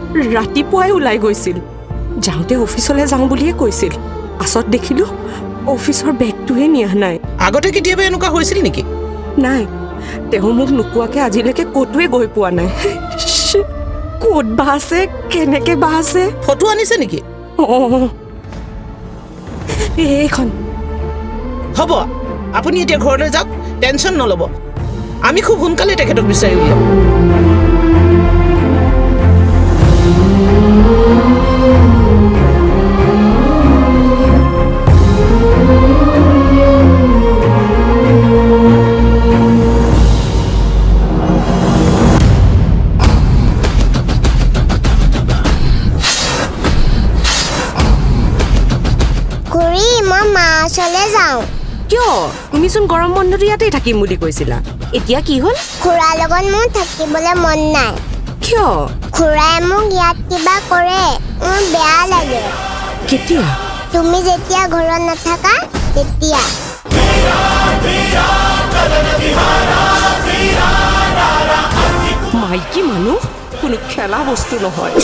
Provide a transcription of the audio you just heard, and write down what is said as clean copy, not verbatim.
ৰাতিপুৱাই ওলাই গৈছিল যাওঁতে অফিচলৈ যাওঁ বুলিয়ে কৈছিল পাছত দেখিলো অফিচৰ বেগটোৱে নিয়া নাই আগতে কেতিয়াবা এনেকুৱা হৈছিল নেকি নাই তেওঁ মোক নোকোৱাকে আজিলৈকে ক'তোৱে গৈ পোৱা নাই ক'ত বা আছে কেনেকে বা আছে ফটো আনিছে নেকি এইখন হ'ব আপুনি এতিয়া ঘৰলৈ যাওক টেনশ্যন নল'ব আমি খুব সোনকালে তেখেতক বিচাৰি উলিয়াম চলে যাওঁ কিয় তুমিচোন গৰম বন্ধটো ইয়াতেই থাকিম বুলি কৈছিলা এতিয়া কি হ'ল খুৰাৰ লগত মোৰ থাকিবলৈ মন নাই কিয় খুৰাই মোক ইয়াত কিবা কৰে মোৰ বেয়া লাগে কেতিয়া তুমি যেতিয়া ঘৰত নাথাকা তেতিয়া মাইকী মানুহ কোনো খেলা বস্তু নহয়